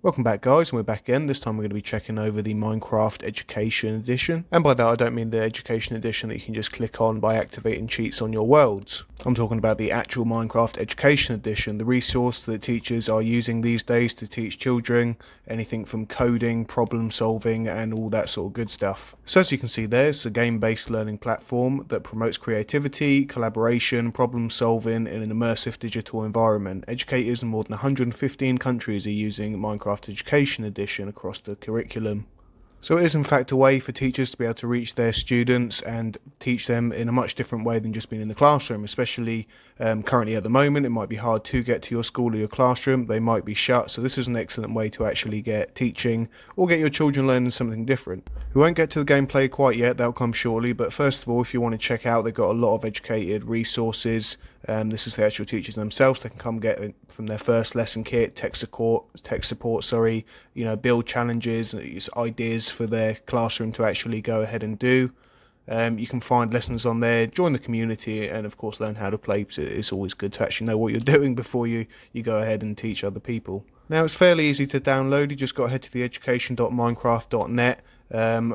Welcome back, guys, and we're back again. This time we're going to be checking over the Minecraft Education Edition, and by that I don't mean the Education Edition that you can just click on by activating cheats on your worlds. I'm talking about the actual Minecraft Education Edition, the resource that teachers are using these days to teach children anything from coding, problem solving, and all that sort of good stuff. So as you can see there, it's a game-based learning platform that promotes creativity, collaboration, problem solving in an immersive digital environment. Educators in more than 115 countries are using Minecraft Education Edition across the curriculum. So it is in fact a way for teachers to be able to reach their students and teach them in a much different way than just being in the classroom, especially currently at the moment. It might be hard to get to your school or your classroom. They might be shut. So this is an excellent way to actually get teaching or get your children learning something different. We won't get to the gameplay quite yet. That'll come shortly. But first of all, if you want to check out, they've got a lot of educated resources. This is the actual teachers themselves. They can come get it from their first lesson kit, tech support, build challenges, ideas for their classroom to actually go ahead and do. You can find lessons on there, join the community, and of course learn how to play. It's always good to actually know what you're doing before you go ahead and teach other people. Now it's fairly easy to download. You just got to head to the education.minecraft.net,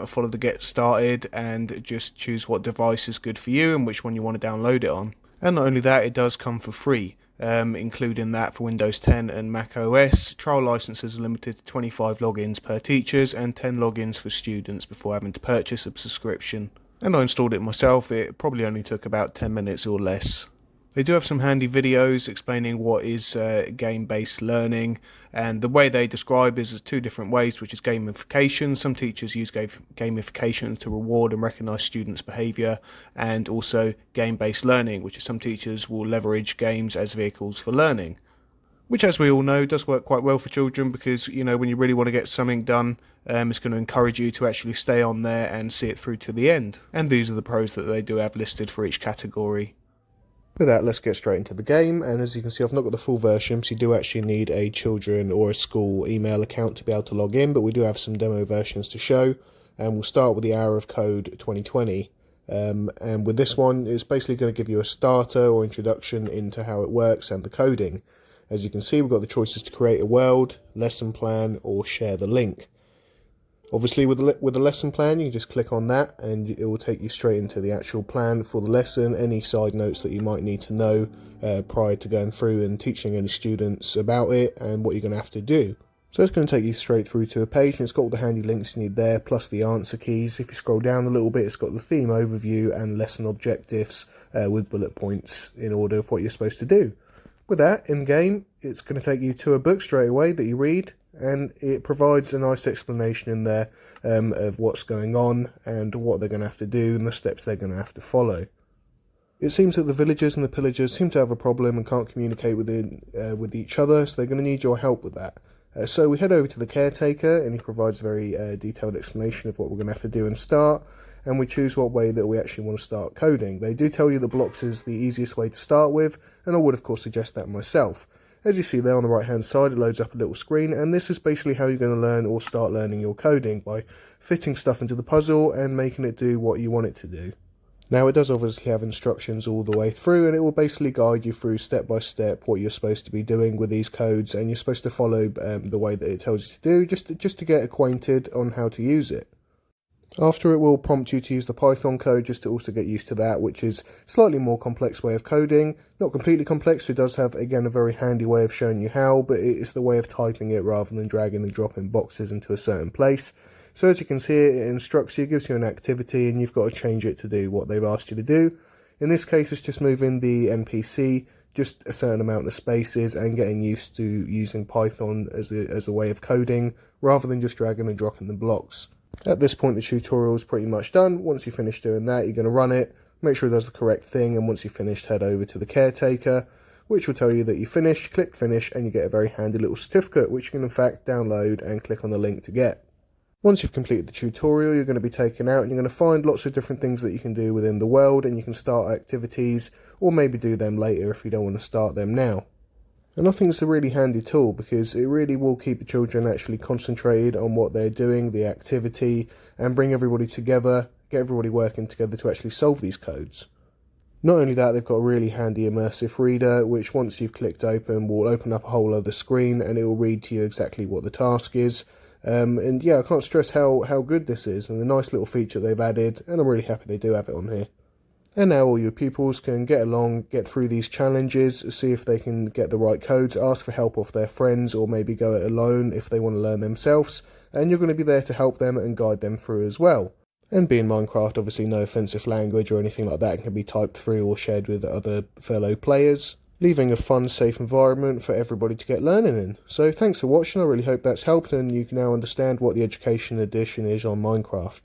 follow the get started, and just choose what device is good for you and which one you want to download it on. And not only that, it does come for free. Including that for Windows 10 and Mac OS. Trial licenses are limited to 25 logins per teachers and 10 logins for students before having to purchase a subscription. And I installed it myself. It probably only took about 10 minutes or less. They do have some handy videos explaining what is game-based learning, and the way they describe is two different ways, which is gamification. Some teachers use gamification to reward and recognise students' behaviour, and also game-based learning, which is some teachers will leverage games as vehicles for learning. Which, as we all know, does work quite well for children because, when you really want to get something done, it's going to encourage you to actually stay on there and see it through to the end. And these are the pros that they do have listed for each category. With that, let's get straight into the game, and as you can see, I've not got the full version, so you do actually need a children or a school email account to be able to log in, but we do have some demo versions to show, and we'll start with the Hour of Code 2020. And with this one, it's basically going to give you a starter or introduction into how it works and the coding. As you can see, we've got the choices to create a world, lesson plan, or share the link. Obviously, with the lesson plan, you can just click on that and it will take you straight into the actual plan for the lesson, any side notes that you might need to know prior to going through and teaching any students about it and what you're going to have to do. So it's going to take you straight through to a page, and it's got all the handy links you need there, plus the answer keys. If you scroll down a little bit, it's got the theme overview and lesson objectives with bullet points in order of what you're supposed to do. With that, in game, it's going to take you to a book straight away that you read, and it provides a nice explanation in there of what's going on and what they're going to have to do and the steps they're going to have to follow. It seems that the villagers and the pillagers seem to have a problem and can't communicate with each other, so they're going to need your help with that. So we head over to the caretaker, and he provides a very detailed explanation of what we're going to have to do and start, and we choose what way that we actually want to start coding. They do tell you that blocks is the easiest way to start with, and I would of course suggest that myself. As you see there on the right hand side, it loads up a little screen, and this is basically how you're going to learn or start learning your coding, by fitting stuff into the puzzle and making it do what you want it to do. Now, it does obviously have instructions all the way through, and it will basically guide you through step by step what you're supposed to be doing with these codes, and you're supposed to follow the way that it tells you to do, just to get acquainted on how to use it. After, it will prompt you to use the Python code just to also get used to that, which is a slightly more complex way of coding. Not completely complex, it does have, again, a very handy way of showing you how, but it's the way of typing it rather than dragging and dropping boxes into a certain place. So as you can see, it instructs you, gives you an activity, and you've got to change it to do what they've asked you to do. In this case, it's just moving the NPC just a certain amount of spaces and getting used to using Python as a way of coding, rather than just dragging and dropping the blocks. At this point, the tutorial is pretty much done. Once you finish doing that, you're going to run it, make sure it does the correct thing, and once you've finished, head over to the caretaker, which will tell you that you finished. Click finish, and you get a very handy little certificate, which you can in fact download and click on the link to get. Once you've completed the tutorial, you're going to be taken out and you're going to find lots of different things that you can do within the world, and you can start activities or maybe do them later if you don't want to start them now. And I think it's a really handy tool because it really will keep the children actually concentrated on what they're doing, the activity, and bring everybody together, get everybody working together to actually solve these codes. Not only that, they've got a really handy immersive reader, which once you've clicked open will open up a whole other screen and it will read to you exactly what the task is. And yeah, I can't stress how good this is and the nice little feature they've added, and I'm really happy they do have it on here. And now all your pupils can get along, get through these challenges, see if they can get the right codes, ask for help off their friends, or maybe go it alone if they want to learn themselves, and you're going to be there to help them and guide them through as well. And being Minecraft, obviously no offensive language or anything like that can be typed through or shared with other fellow players, leaving a fun, safe environment for everybody to get learning in. So thanks for watching, I really hope that's helped and you can now understand what the Education Edition is on Minecraft.